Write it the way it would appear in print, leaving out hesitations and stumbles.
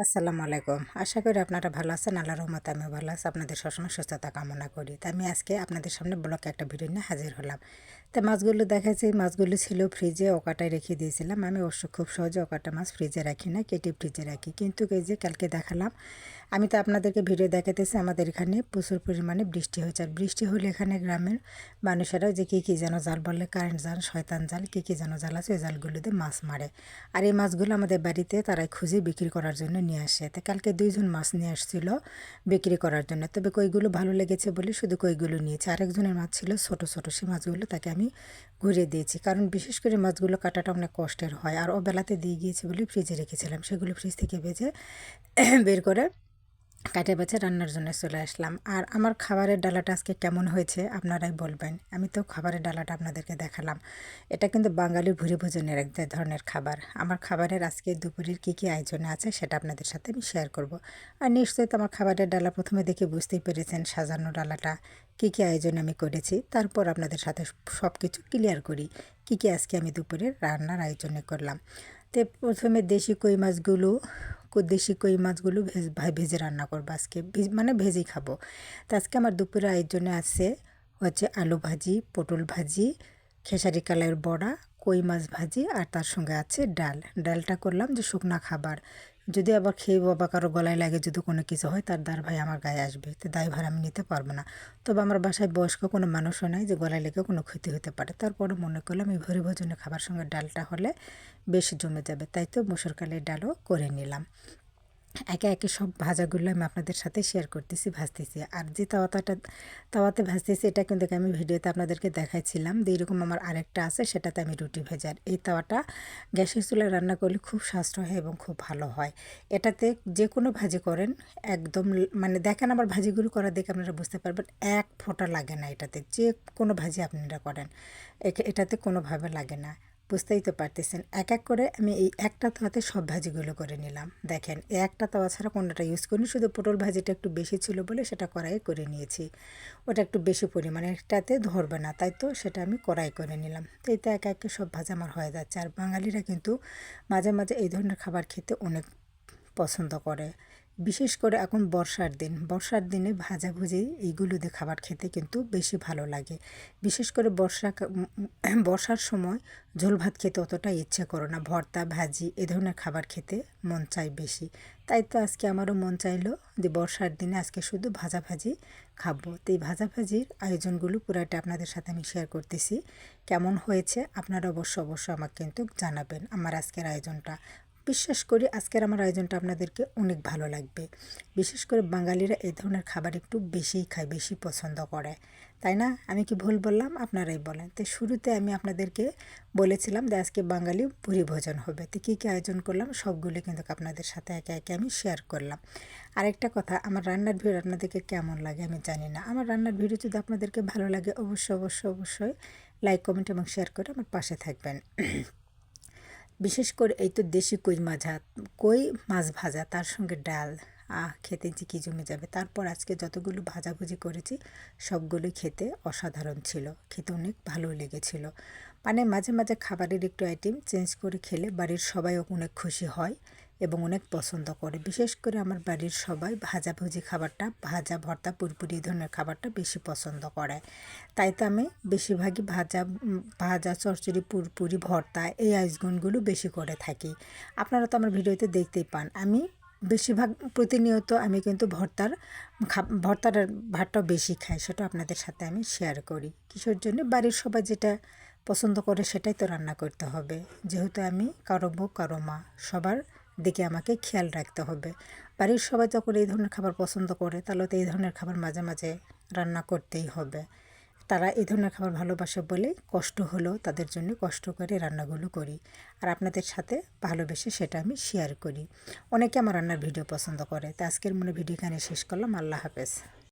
আসসালামু আলাইকুম। আশা করি আপনারা ভালো আছেন। আল্লাহর রহমতে আমিও ভালো আছি। আপনাদের সবসময় সুস্থতা কামনা করি। তো আমি আজকে আপনাদের সামনে ব্লকে একটা ভিডিও নিয়ে হাজির হলাম। তো মাছগুলো দেখাচ্ছি, মাছগুলো ছিল ফ্রিজে, ওকাটায় রেখে দিয়েছিলাম। আমি অবশ্য খুব সহজে ওকাটা মাছ ফ্রিজে রাখি না, কেটে ফ্রিজে রাখি। কিন্তু এই যে কালকে দেখালাম, আমি তো আপনাদেরকে ভিডিও দেখাতেছি আমাদের এখানে প্রচুর পরিমাণে বৃষ্টি হয়েছে। আর বৃষ্টি হলে এখানে গ্রামের মানুষেরা যে কী যেন জাল বলে, কারেন্ট জাল, শয়তান জাল, কী যেন জাল আছে, ওই জালগুলোতে মাছ মারে। আর এই মাছগুলো আমাদের বাড়িতে তারাই খুঁজে বিক্রি করার জন্য নিয়ে আসে। তো কালকে দুইজন মাছ নিয়ে আসছিল বিক্রি করার জন্য। তবে কইগুলো ভালো লেগেছে বলে শুধু কইগুলো নিয়েছে। আরেকজনের মাছ ছিল ছোট ছোট, সেই মাছগুলো তাকে আমি ঘুরিয়ে দিয়েছি। কারণ বিশেষ করে মাছগুলো কাটাটা অনেক কষ্টের হয়। আর ও বেলাতে দিয়ে গিয়েছে বলে ফ্রিজে রেখেছিলাম, সেগুলো ফ্রিজ থেকে ভেজে বের করে কাটে বেছে রান্নার জন্য চলে আসলাম। আর আমার খাবারের ডালাটা আজকে কেমন হয়েছে আপনারাই বলবেন। আমি তো খাবারের ডালাটা আপনাদেরকে দেখালাম। এটা কিন্তু বাঙালির ভুরি ভোজনের এক ধরনের খাবার। আমার খাবারের আজকে দুপুরের কী আয়োজনে আছে সেটা আপনাদের সাথে আমি শেয়ার করব। আর নিশ্চয়ই তো আমার খাবারের ডালা প্রথমে দেখে বুঝতেই পেরেছেন সাজানো ডালাটা কী আয়োজন আমি করেছি। তারপর আপনাদের সাথে সব কিছু ক্লিয়ার করি কী আজকে আমি দুপুরের রান্নার আয়োজনে করলাম। তো প্রথমে দেশি কই মাছগুলো ভেজে রান্না করবো আজকে, মানে ভেজেই খাবো। তো আজকে আমার দুপুরের আয়োজনে আছে হচ্ছে আলু ভাজি, পটল ভাজি, খেসারি কালার বড়া, কই মাছ ভাজি, আর তার সঙ্গে আছে ডাল। ডালটা করলাম যে শুকনা খাবার, যদি আবার খেয়ে বাবা কারো গলায় লাগে, যদি কোনো কিছু হয় তার ভাই আমার গায়ে আসবে, তো দায়ভার আমি নিতে পারবো না। তবে আমার বাসায় বয়স্ক কোনো মানুষও নাই যে গলায় লেগে কোনো ক্ষতি হতে পারে। তারপরে মনে করলাম এই ভরি ভোজনের খাবার সঙ্গে ডালটা হলে বেশ জমে যাবে, তাই তো মসুর কালের ডালও করে নিলাম। একে একে সব ভাজাগুলো আমি আপনাদের সাথে শেয়ার করতেছি, ভাজতেছি। আর যে তাওয়াতে ভাজতেছি এটা কিন্তু আমি ভিডিওতে আপনাদেরকে দেখাইছিলাম যে এরকম আমার আরেকটা আছে, সেটাতে আমি রুটি ভেজার। এই তাওয়াটা গ্যাসের চুলায় রান্না করলে খুব সাশ্রয় হয় এবং খুব ভালো হয়। এটাতে যে কোনো ভাজি করেন একদম, মানে দেখেন আমার ভাজিগুলো করা দেখে আপনারা বুঝতে পারবেন, এক ফোঁটা লাগে না এটাতে। যে কোনো ভাজি আপনারা করেন এটাতে কোনোভাবে লাগে না। বুঝতেই তো পারতেছেন। এক এক করে আমি এই একটা তাওয়াতে সব ভাজিগুলো করে নিলাম। দেখেন এই একটা তাওয়া ছাড়া কোনোটা ইউজ করিনি, শুধু পটল ভাজিটা একটু বেশি ছিল বলে সেটা কড়াইয়ে করে নিয়েছি। ওটা একটু বেশি পরিমাণে, এটাতে ধরবে না, তাই তো সেটা আমি কড়াই করে নিলাম। তো এতে একে একে সব ভাজা আমার হয়ে যাচ্ছে। আর বাঙালিরা কিন্তু মাঝে মাঝে এই ধরনের খাবার খেতে অনেক পছন্দ করে। বিশেষ করে এখন বর্ষার দিনে ভাজাভুজি এইগুলো দিয়ে খাবার খেতে কিন্তু বেশি ভালো লাগে। বিশেষ করে বর্ষার সময় ঝোল ভাত খেতে অতটা ইচ্ছে করে না, ভর্তা ভাজি এ ধরনের খাবার খেতে মন চায় বেশি। তাই তো আজকে আমারও মন চাইলো যে বর্ষার দিনে আজকে শুধু ভাজাভাজি খাবো। তো এই ভাজাভাজির আয়োজনগুলো পুরাটা আপনাদের সাথে আমি শেয়ার করতেছি। কেমন হয়েছে আপনারা অবশ্যই আমাকে কিন্তু জানাবেন আমার আজকের আয়োজনটা। বিশ্বাস করি আজকের আমার আয়োজনটা আপনাদেরকে অনেক ভালো লাগবে। বিশেষ করে বাঙালিরা এই ধরনের খাবার একটু বেশিই খায়, বেশি পছন্দ করে, তাই না? আমি কি ভুল বললাম? আপনারাই বলেন। তো শুরুতে আমি আপনাদেরকে বলেছিলাম যে আজকে বাঙালি ভুরি ভোজন হবে। তো কী আয়োজন করলাম সবগুলো কিন্তু আপনাদের সাথে একে একে আমি শেয়ার করলাম। আরেকটা কথা, আমার রান্নার ভিডিও আপনাদেরকে কেমন লাগে আমি জানি না। আমার রান্নার ভিডিও যদি আপনাদেরকে ভালো লাগে অবশ্যই লাইক, কমেন্ট এবং শেয়ার করে আমার পাশে থাকবেন। বিশেষ করে এই তো দেশি কই মাছ ভাজা, তার সঙ্গে ডাল, খেতে যে কী জমে যাবে। তারপর আজকে যতগুলো ভাজাভুজি করেছি সবগুলোই খেতে অসাধারণ ছিল, খেতে অনেক ভালো লেগেছিল। মানে মাঝে মাঝে খাবারের একটু আইটেম চেঞ্জ করে খেলে বাড়ির সবাই অনেক খুশি হয় এবং অনেক পছন্দ করে। বিশেষ করে আমার বাড়ির সবাই ভাজাভুজি খাবারটা, ভাজা ভর্তা পুরপুরি এই ধরনের খাবারটা বেশি পছন্দ করে। তাই তো আমি বেশিরভাগই ভাজা চচ্চড়ি পুরপুরি ভর্তা এই আইটেমগুলো বেশি করে থাকি। আপনারা তো আমার ভিডিওতে দেখতেই পান আমি বেশিরভাগ প্রতিনিয়ত আমি কিন্তু ভর্তার ভাতটাও বেশি খাই, সেটা আপনাদের সাথে আমি শেয়ার করি। কিসের জন্য? বাড়ির সবাই যেটা পছন্দ করে সেটাই তো রান্না করতে হবে। যেহেতু আমি কারো বউ কারো মা, সবার দিকে আমাকে খেয়াল রাখতে হবে। বাড়ির সবাই যখন এই ধরনের খাবার পছন্দ করে তাহলে তো এই ধরনের খাবার মাঝে মাঝে রান্না করতেই হবে। তারা এই ধরনের খাবার ভালোবাসে বলে কষ্ট হলেও তাদের জন্য কষ্ট করে রান্নাগুলো করি। আর আপনাদের সাথে ভালোবেসে সেটা আমি শেয়ার করি। অনেকে আমার রান্নার ভিডিও পছন্দ করে। তো আজকের ভিডিও এখানে শেষ করলাম। আল্লাহ হাফেজ।